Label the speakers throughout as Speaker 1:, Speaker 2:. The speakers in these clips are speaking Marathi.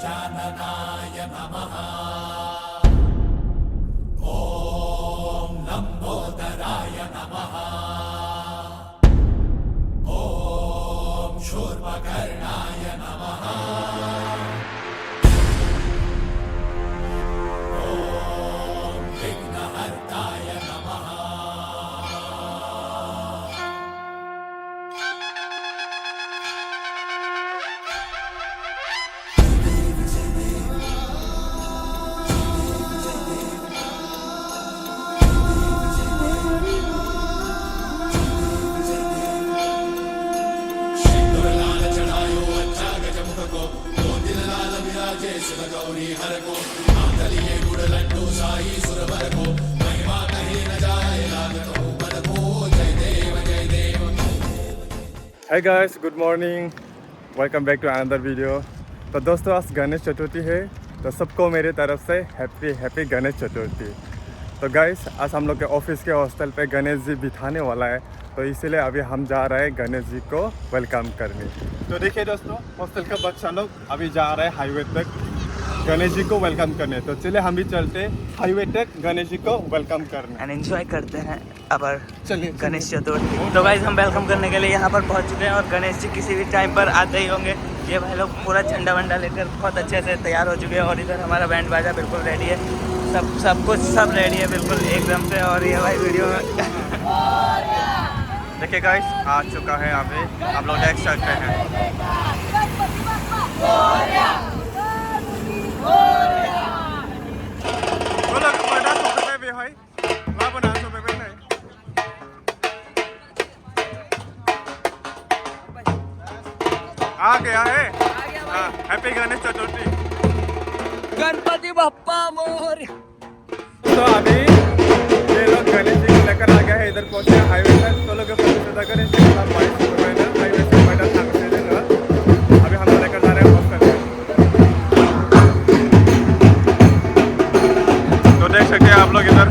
Speaker 1: गजाननाय नमः। ॐ लम्बोदराय नमः। ॐ शूर्पकर्णाय नमः। ॐ विघ्नहर्ताय नमः। गौरी हर को आंतलिए गुड़ लड्डू साई सुरवर को महिमा कहीं न जाए लागत हो पद को। जय देव जय देव।
Speaker 2: Hi guys, good morning. Welcome back to another video. तो दोस्तों आज गणेश चतुर्थी है, तो सबको मेरी तरफ से हैप्पी गणेश चतुर्थी। तो गाइस आज हम लोग के ऑफिस के हॉस्टल पे गणेश जी बिठाने वाला है, तो इसीलिए अभी हम जा रहे हैं गणेश जी को वेलकम करने। तो देखिए दोस्तों, हॉस्टल का बच्चा लोग अभी जा रहे हैं हाईवे तक गणेश जी को वेलकम करने। तो चलिए हम भी चलते हाईवे तक गणेश जी को वेलकम करने
Speaker 3: एंड एंजॉय करते हैं अब
Speaker 2: चलिए
Speaker 3: गणेश चतुर्थी। तो गाइस हम वेलकम करने के लिए यहाँ पर पहुँच चुके हैं और गणेश जी किसी भी टाइम पर आते ही होंगे। ये भाई लोग पूरा झंडा वंडा लेकर बहुत अच्छे से तैयार हो चुके हैं और इधर हमारा बैंड बाजा बिल्कुल रेडी है, सब कुछ सब रेडी है बिल्कुल एकदम से। और ये भाई वीडियो में
Speaker 2: देखिए गाइस आ चुका है, अभी आप लोग देख सकते हैं। आ गया है, हैप्पी गणेश चतुर्थी।
Speaker 3: गणपति बप्पा मोर।
Speaker 2: तो अभी ये लोग गणेश जी को लेकर आ गया है, इधर पहुंचे हाईवे तक। तो लोग गणेश जी के साथ हाईवे से पैदल अभी हम लोग लेकर जा रहे हैं हॉस्टल। तो देख सकते हैं आप लोग इधर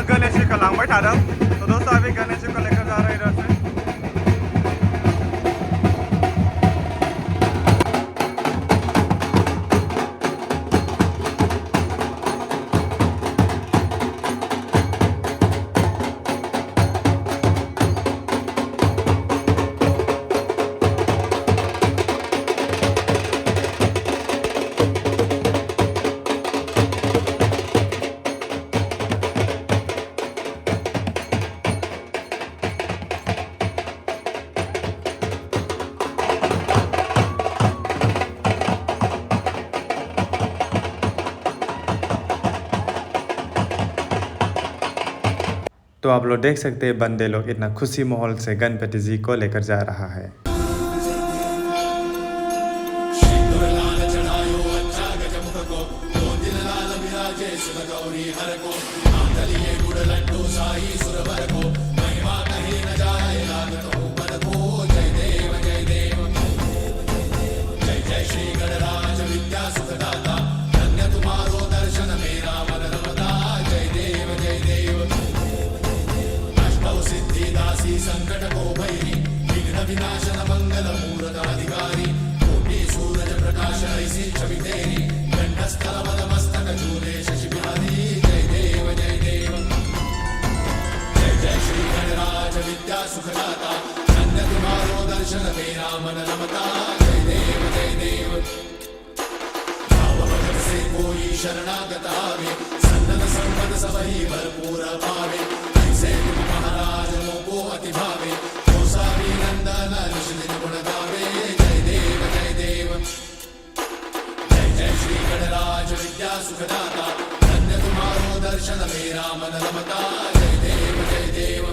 Speaker 2: गणेश जी का लांग बैठा रहा। तो दोस्तों अभी गणेश जी को लेकर जा रहे हैं इधर से। तो आप लोग देख सकते हैं बंदे लोग इतना खुशी माहौल से गणपति जी को लेकर जा रहा है।
Speaker 1: संकट को भैरी विघ्न विनाशन मंगल मूर्त अधिकारी कोटि सूरज प्रकाश ऐसी छवि तेरी कंठस्थल मद मस्तक झूले शशि बिहारी। जय देव जय देव। जय जय श्री गणराज विद्या सुखदाता धन्य तुम्हारो दर्शन मेरा मन रमता। जय देव जय देव। भाव भगत से कोई शरणागत आवे सन्नत संपद सबही भरपूर पावे। ऐसे तुम महाराज मोको अति भावे तो सारी नंदन निश्चित गुण गावे। जय देव जय देव। जय जय श्री गणराज विद्या सुखदाता धन्य तुम्हारो दर्शन मेरा मन रमता। जय देव जय देव।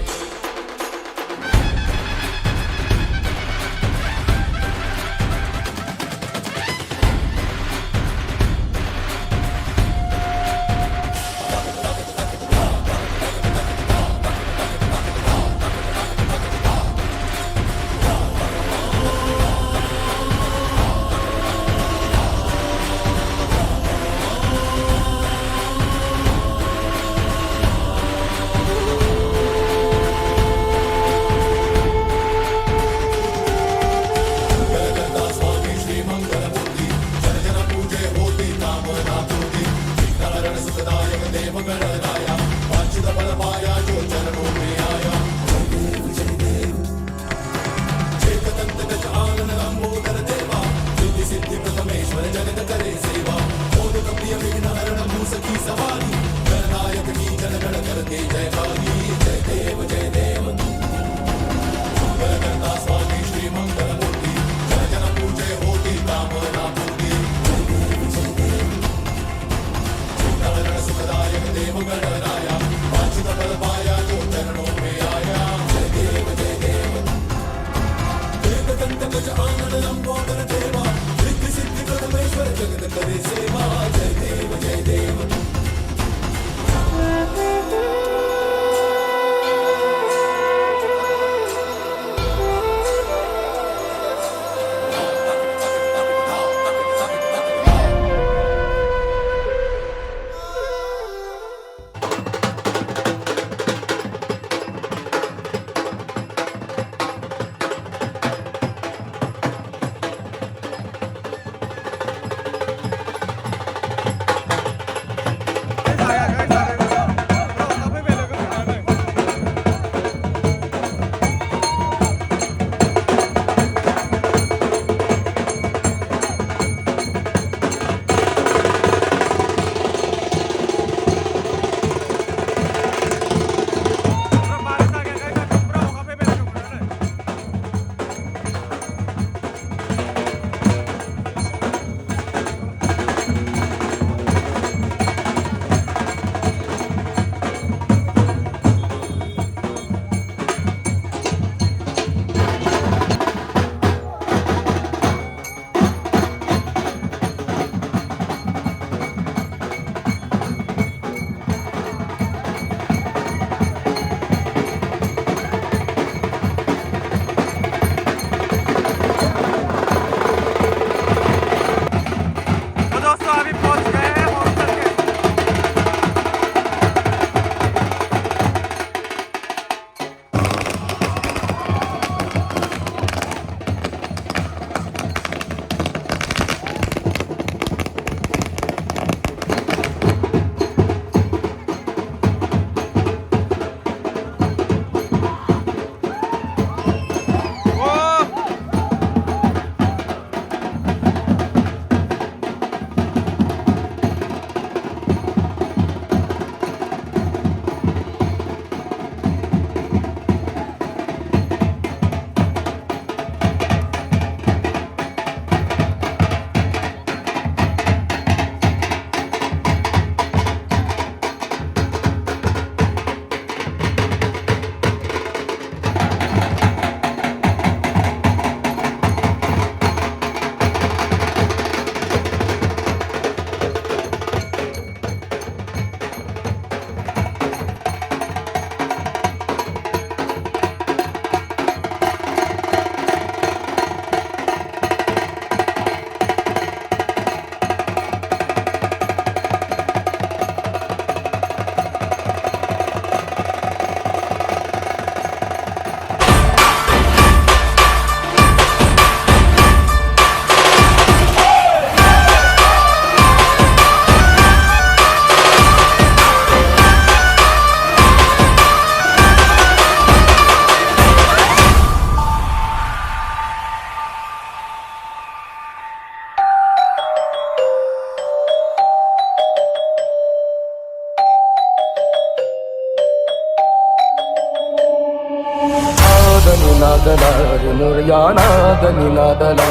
Speaker 4: निनादला रे मोरया नाद निनादला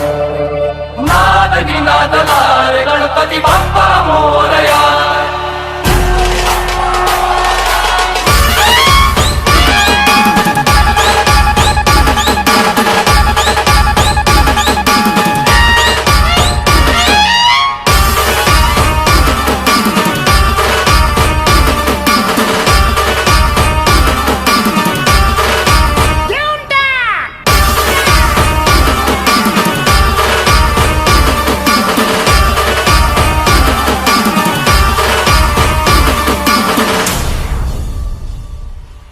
Speaker 4: नाद निनादला रे गणपती बाप्पा मोरया.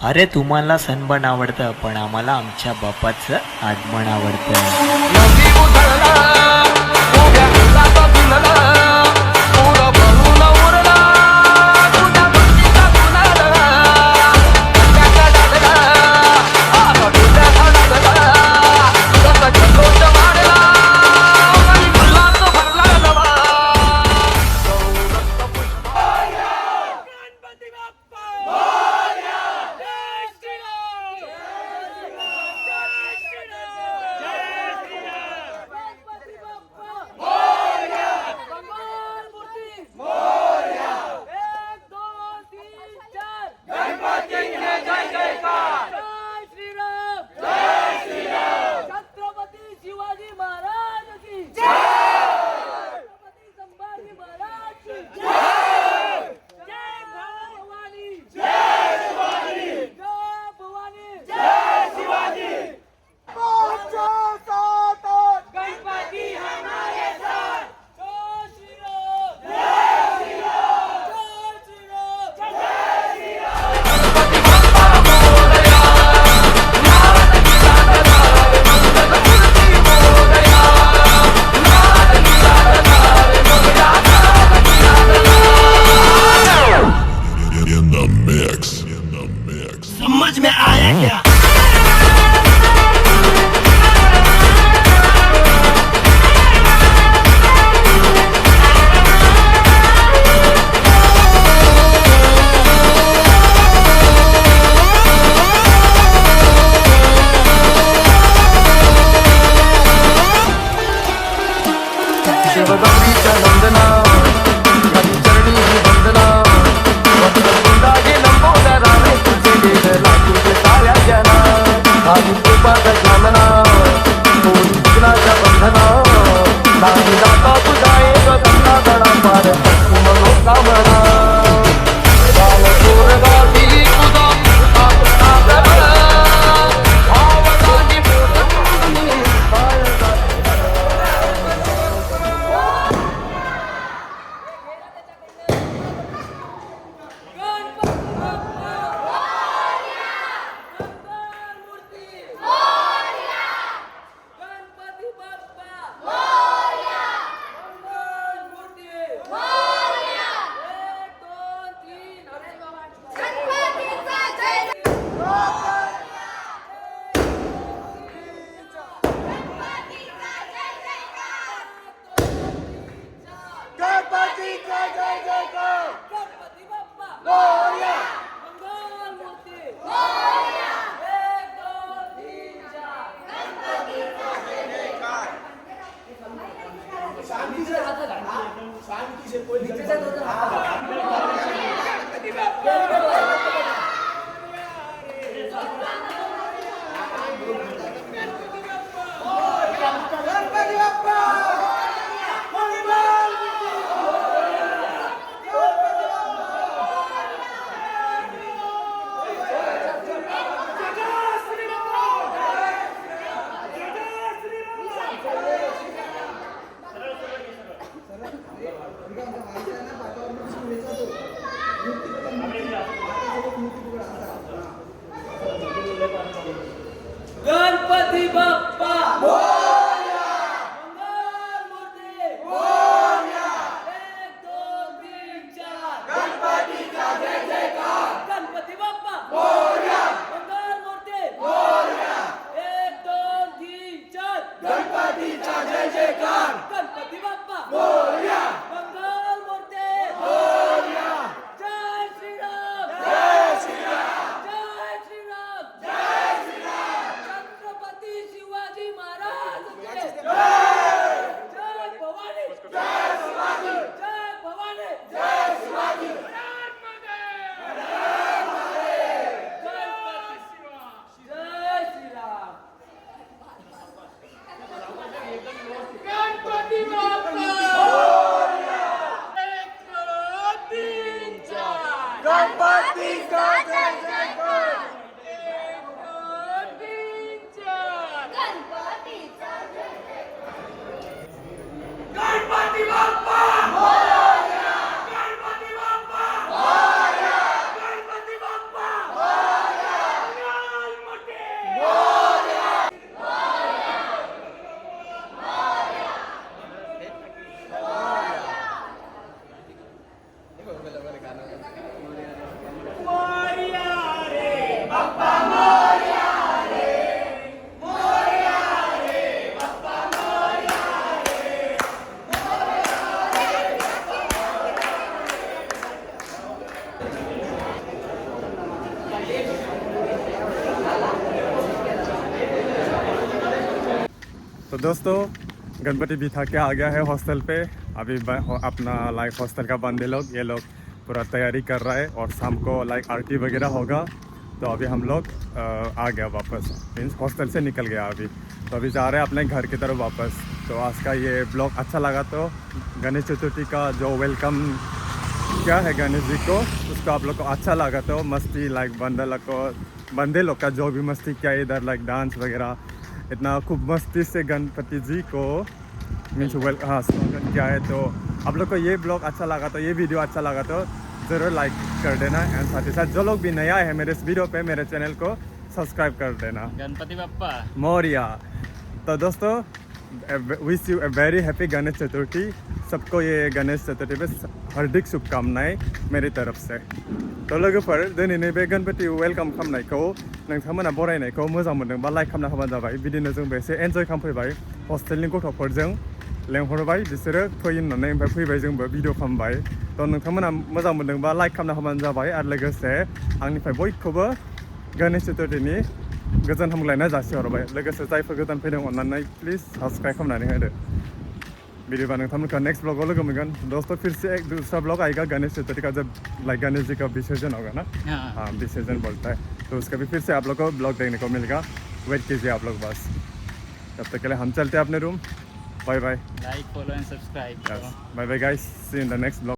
Speaker 5: अरे तुम्हाला सणबण आवडतं पण आम्हाला आमच्या बाप्पाचं आगमन आवडतं.
Speaker 4: नदी उधळला उभ्या उसाचा भिनला पूर भरून उरला तुझ्या भक्तीचा गुणाला त्याच्या डागला आता तुझ्या झाडाला जसा जल्लोष वाढला आणि उल्हास भरला नवा. गणपती बाप्पा
Speaker 5: समझ में आया क्या?
Speaker 4: शिवगौरीच्या नंदना काही चरणी ही वंदना वंदकुंडागे लंबोदरा रे तुझे गेला तुझे साऱ्या जना आणि कृपाचा जानना कोणी विघ्नाच्या बंधना नाही जाता तुझा एक गंगा गणा पार मनोकामना लाल गोरगावी तुझा आपला भावनाची मोठणी
Speaker 6: गणपती बाप्पा
Speaker 2: तो दोस्तों गणपति बिठा के आ गया है हॉस्टल पे। अभी अपना लाइक हॉस्टल का बंदे लोग ये लोग पूरा तैयारी कर रहा है और शाम को लाइक आरती वगैरह होगा। तो अभी हम लोग आ गया वापस, मीन्स हॉस्टल से निकल गया अभी। तो अभी जा रहे हैं अपने घर की तरफ वापस। तो आज का ये ब्लॉग अच्छा लगा तो गणेश चतुर्थी का जो वेलकम क्या है गणेश जी को, उसको आप लोग को अच्छा लगा तो मस्ती लाइक बंदे लोग का जो भी मस्ती किया इधर लाइक डांस वगैरह, इतना खूब मस्ती से गणपति जी को मीन्स स्वागत किया है। तो आप लोग को ये ब्लॉग अच्छा लगा तो, ये वीडियो अच्छा लगा तो ज़रूर लाइक कर देना। एंड साथ ही साथ जो लोग भी नया है मेरे इस वीडियो पे, मेरे चैनल को सब्सक्राइब कर देना।
Speaker 3: गणपति बप्पा
Speaker 2: मोरिया। तो दोस्तों wish you a very happy Ganesh Chaturthi. सबको ये गणेश चतुर्थी पे हार्दिक शुभकामनाएं मेरी तरफ से। तो लोगोफोर दिनैनि बे गणपति वेलकाम खालामनायखौ नोंथांमोना बरायनायखौ मोजां मोनदोंबा लाइक खालामना होबानो जाबाय। बिदिनो जोंबो एसे एन्जय खालामफैबाय हस्टेलनि गथ'फोरजों लेंहरबाय, बिसोरो फै होननानै ओमफ्राय फैबाय, जोंबो भिडिअ खालामबाय। तो नोंथांमोना मोजां मोनदोंबा लाइक खालामना होबानो जाबाय आरो लोगोसे आंनिफ्राय बयखौबो गणेश चतुर्थीनि गोजोन हामग्लायनाय जासिहरबाय। लोगोसे जायफोर गोदान फैदों अन्नानै प्लिज सब्सक्राइब खालामनानै होदो। बिदिबा नोंथांमोनखौ नेक्स्ट ब्लॉगों लोगो मोनगोन। दोस्तों फिर से एक दूसरा ब्लॉग आएगा गणेश चतुर्थी का, जब लाइक गणेश जी का विसर्जन होगा ना। हाँ विसर्जन बोलता है, तो उसका भी फिर से आप लोग को ब्लॉग देखने को मिलेगा। वेट कीजिए आप लोग बस। तब तक के लिए हम चलते हैं अपने room. Bye bye,
Speaker 3: like follow and subscribe.
Speaker 2: Bye bye guys, see in the next blog.